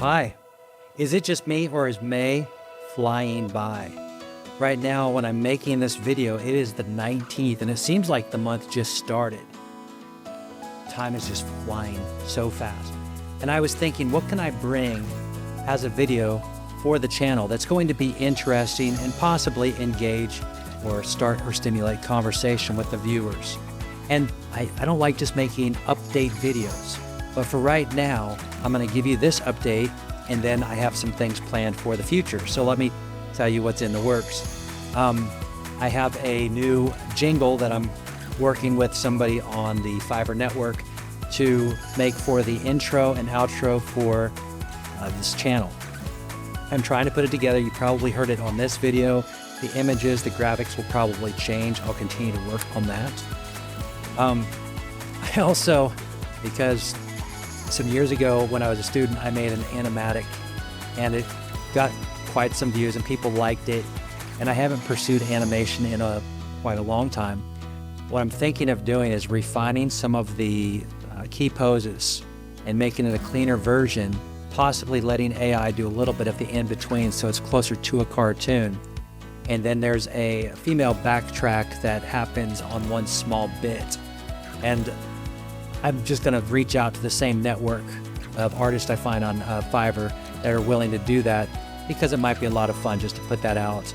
hi. Is it just me or is May flying by? Right now, when I'm making this video, it is the 19th and it seems like the month just started. Time is just flying so fast. And I was thinking, what can I bring as a video for the channel that's going to be interesting and possibly engage or start or stimulate conversation with the viewers? And I don't like just making update videos, but for right now, I'm going to give you this update and then I have some things planned for the future. So let me tell you what's in the works. I have a new jingle that I'm working with somebody on the Fiverr network to make for the intro and outro for this channel. I'm trying to put it together. You probably heard it on this video. The images, the graphics will probably change. I'll continue to work on that. I also, because some years ago when I was a student, I made an animatic and it got quite some views and people liked it. And I haven't pursued animation in quite a long time. What I'm thinking of doing is refining some of the key poses and making it a cleaner version, possibly letting AI do a little bit of the in-between so it's closer to a cartoon. And then there's a female backtrack that happens on one small bit. And I'm just gonna reach out to the same network of artists I find on Fiverr that are willing to do that, because it might be a lot of fun just to put that out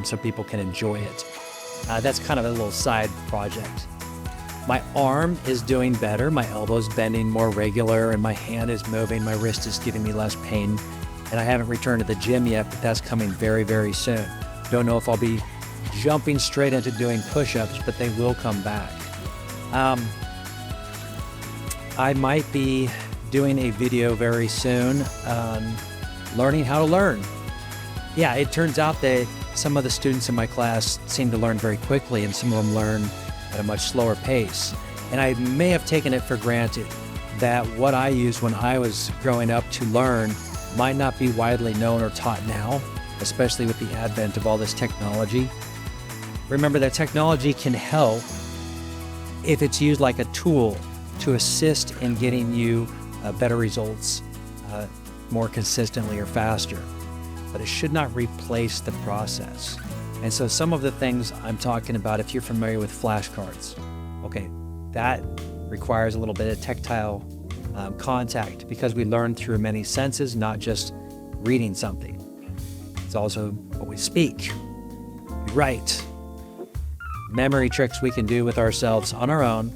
so people can enjoy it. That's kind of a little side project. My arm is doing better. My elbow's bending more regular and my hand is moving. My wrist is giving me less pain. And I haven't returned to the gym yet, but that's coming very, very soon. Don't know if I'll be jumping straight into doing push-ups, but they will come back. I might be doing a video very soon on learning how to learn. Yeah, it turns out that some of the students in my class seem to learn very quickly and some of them learn at a much slower pace. And I may have taken it for granted that what I used when I was growing up to learn might not be widely known or taught now, especially with the advent of all this technology. Remember that technology can help if it's used like a tool to assist in getting you better results more consistently or faster. But it should not replace the process. And so some of the things I'm talking about, if you're familiar with flashcards, okay, that requires a little bit of tactile contact because we learn through many senses, not just reading something. It's also what we speak, we write. Memory tricks we can do with ourselves on our own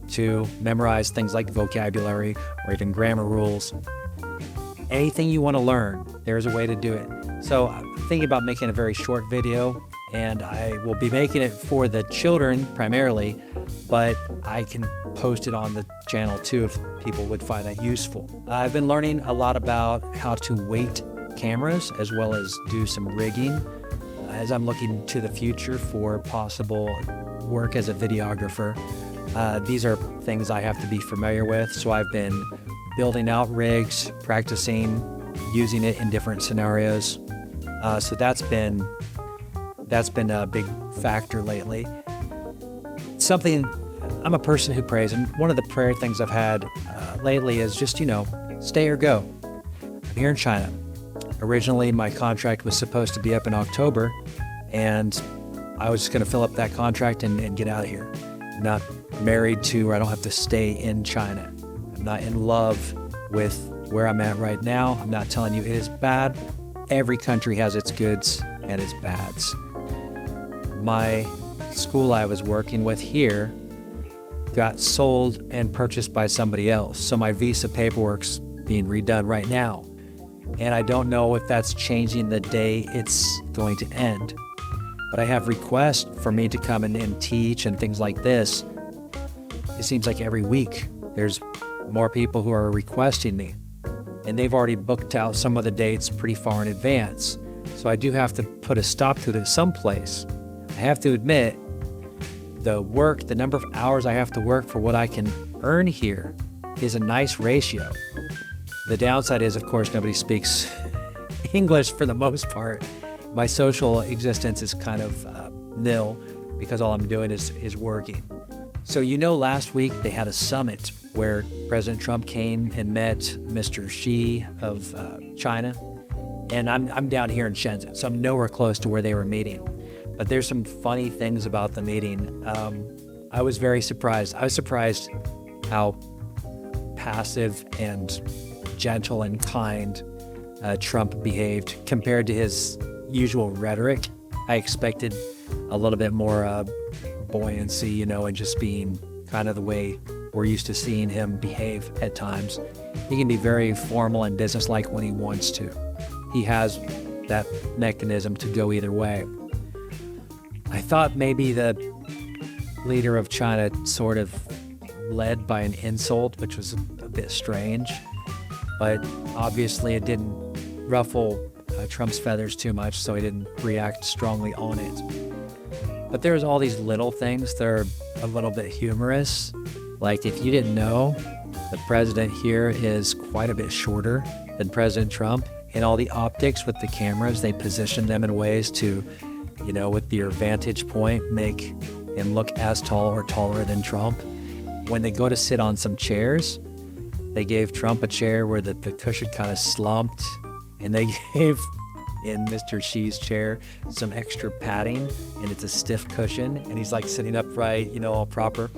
to memorize things like vocabulary or even grammar rules. Anything you want to learn, there's a way to do it. So I'm thinking about making a very short video, and I will be making it for the children primarily, but I can post it on the channel too if people would find that useful. I've been learning a lot about how to weight cameras as well as do some rigging as I'm looking to the future for possible work as a videographer. These are things I have to be familiar with, so I've been building out rigs, practicing using it in different scenarios. So that's been a big factor lately. Something, I'm a person who prays, and one of the prayer things I've had lately is just, stay or go. I'm here in China. Originally, my contract was supposed to be up in October, and I was just gonna fill up that contract and get out of here. I'm not married to, or I don't have to stay in China. I'm not in love with where I'm at right now. I'm not telling you it is bad. Every country has its goods and its bads. My school I was working with here got sold and purchased by somebody else. So my visa paperwork's being redone right now. And I don't know if that's changing the day it's going to end. But I have requests for me to come in and teach and things like this. It seems like every week there's more people who are requesting me. And they've already booked out some of the dates pretty far in advance. So I do have to put a stop to it at some place. I have to admit, the number of hours I have to work for what I can earn here is a nice ratio. The downside is, of course, nobody speaks English for the most part. My social existence is kind of nil because all I'm doing is working. So last week they had a summit where President Trump came and met Mr. Xi of China. And I'm down here in Shenzhen, so I'm nowhere close to where they were meeting. But there's some funny things about the meeting. I was very surprised. I was surprised how passive and gentle and kind Trump behaved compared to his usual rhetoric. I expected a little bit more buoyancy, and just being kind of the way we're used to seeing him behave at times. He can be very formal and businesslike when he wants to. He has that mechanism to go either way. I thought maybe the leader of China sort of led by an insult, which was a bit strange, but obviously it didn't ruffle Trump's feathers too much, so he didn't react strongly on it. But there's all these little things that are a little bit humorous. Like, if you didn't know, the president here is quite a bit shorter than President Trump. And all the optics with the cameras, they position them in ways to, with your vantage point, make him look as tall or taller than Trump. When they go to sit on some chairs, they gave Trump a chair where the cushion kind of slumped, and they gave in Mr. Xi's chair some extra padding, and it's a stiff cushion, and he's like sitting upright, all proper.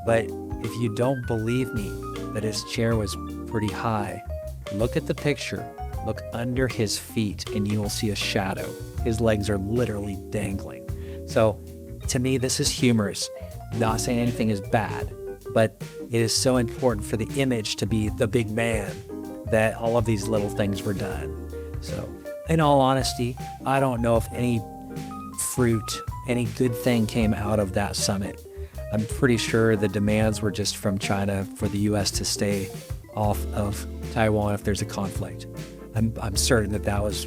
But if you don't believe me that his chair was pretty high, look at the picture. Look under his feet and you will see a shadow. His legs are literally dangling. So to me, this is humorous. Not saying anything is bad, but it is so important for the image to be the big man that all of these little things were done. So in all honesty, I don't know if any fruit, any good thing came out of that summit. I'm pretty sure the demands were just from China for the U.S. to stay off of Taiwan if there's a conflict. I'm certain that was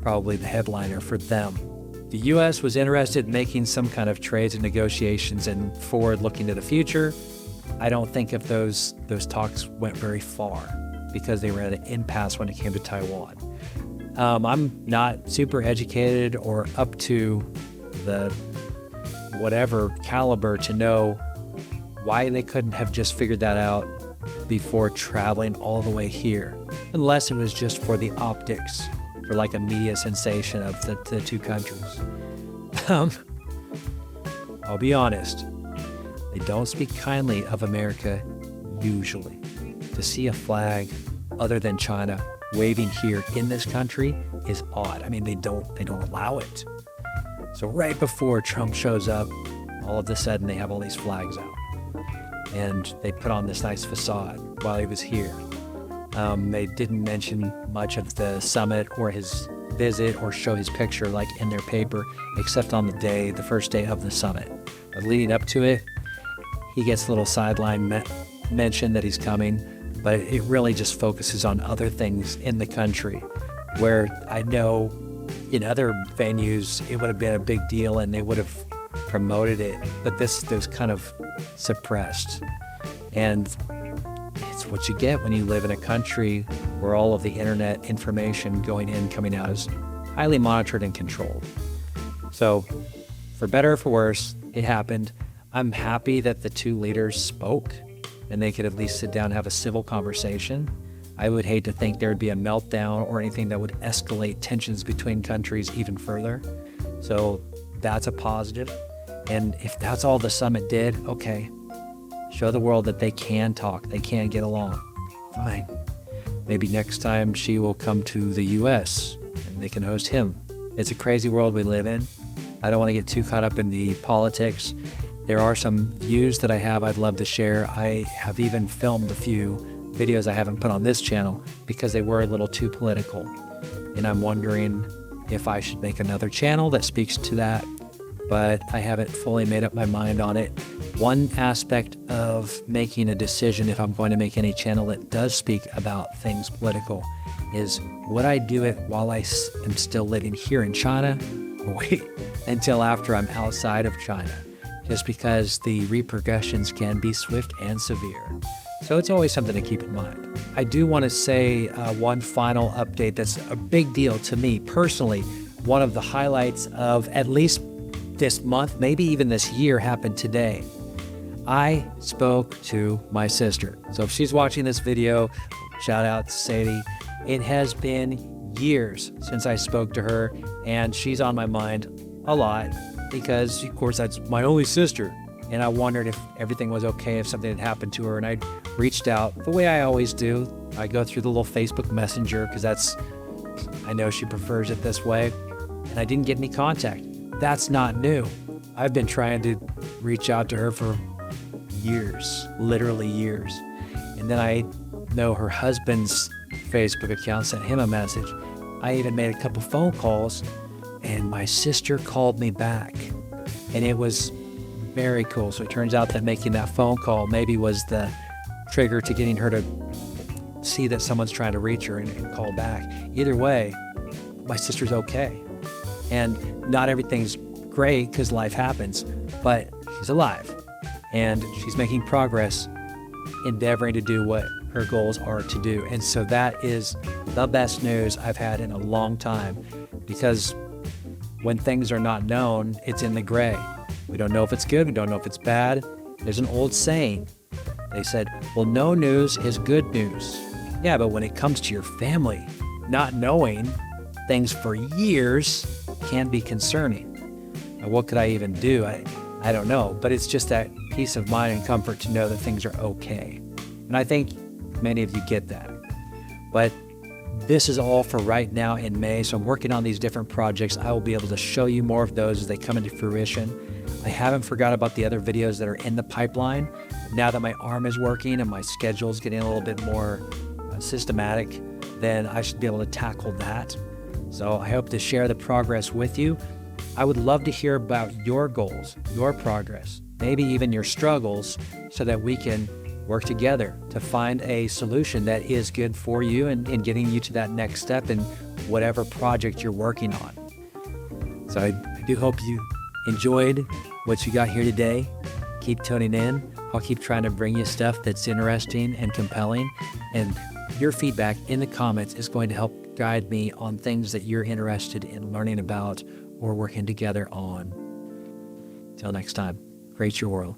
probably the headliner for them. The U.S. was interested in making some kind of trades and negotiations and forward looking to the future. I don't think if those talks went very far because they were at an impasse when it came to Taiwan. I'm not super educated or up to the whatever caliber to know why they couldn't have just figured that out before traveling all the way here, unless it was just for the optics, for like a media sensation of the two countries. I'll be honest, they don't speak kindly of America usually. To see a flag other than China waving here in this country is odd. I mean, they don't allow it. So right before Trump shows up, all of a sudden they have all these flags out. And they put on this nice facade while he was here. They didn't mention much of the summit or his visit or show his picture like in their paper, except on the first day of the summit. But leading up to it, he gets a little sideline mention that he's coming, but it really just focuses on other things in the country, where I know in other venues it would have been a big deal and they would have promoted it, but this was kind of suppressed. And it's what you get when you live in a country where all of the internet information going in, coming out is highly monitored and controlled. So for better or for worse, it happened. I'm happy that the two leaders spoke and they could at least sit down and have a civil conversation. I would hate to think there would be a meltdown or anything that would escalate tensions between countries even further. So that's a positive. And if that's all the summit did, okay, show the world that they can talk, they can get along. Fine. Maybe next time Xi will come to the U.S. and they can host him. It's a crazy world we live in. I don't want to get too caught up in the politics. There are some views that I have I'd love to share. I have even filmed a few videos I haven't put on this channel because they were a little too political. And I'm wondering if I should make another channel that speaks to that, but I haven't fully made up my mind on it. One aspect of making a decision if I'm going to make any channel that does speak about things political is, would I do it while I am still living here in China, or wait until after I'm outside of China? Just because the repercussions can be swift and severe. So it's always something to keep in mind. I do want to say one final update that's a big deal to me personally. One of the highlights of at least this month, maybe even this year, happened today. I spoke to my sister. So if she's watching this video, shout out to Sadie. It has been years since I spoke to her, and she's on my mind a lot because, of course, that's my only sister. And I wondered if everything was okay, if something had happened to her. And I reached out the way I always do. I go through the little Facebook Messenger because I know she prefers it this way. And I didn't get any contact. That's not new. I've been trying to reach out to her for years, literally years. And then I know her husband's Facebook account, sent him a message. I even made a couple phone calls, and my sister called me back. And it was very cool. So it turns out that making that phone call maybe was the trigger to getting her to see that someone's trying to reach her and call back. Either way, my sister's okay. And not everything's great because life happens, but she's alive and she's making progress, endeavoring to do what her goals are to do. And so that is the best news I've had in a long time, because when things are not known, it's in the gray. We don't know if it's good. We don't know if it's bad. There's an old saying. They said, well, no news is good news. Yeah, but when it comes to your family, not knowing things for years can be concerning. Now, what could I even do? I don't know, but it's just that peace of mind and comfort to know that things are okay. And I think many of you get that. But this is all for right now in May, so I'm working on these different projects. I will be able to show you more of those as they come into fruition. I haven't forgot about the other videos that are in the pipeline. Now that my arm is working and my schedule is getting a little bit more systematic, then I should be able to tackle that. So I hope to share the progress with you. I would love to hear about your goals, your progress, maybe even your struggles, so that we can work together to find a solution that is good for you and getting you to that next step in whatever project you're working on. So I do hope you enjoyed what you got here today. Keep tuning in. I'll keep trying to bring you stuff that's interesting and compelling. And your feedback in the comments is going to help guide me on things that you're interested in learning about or working together on. Till next time, create your world.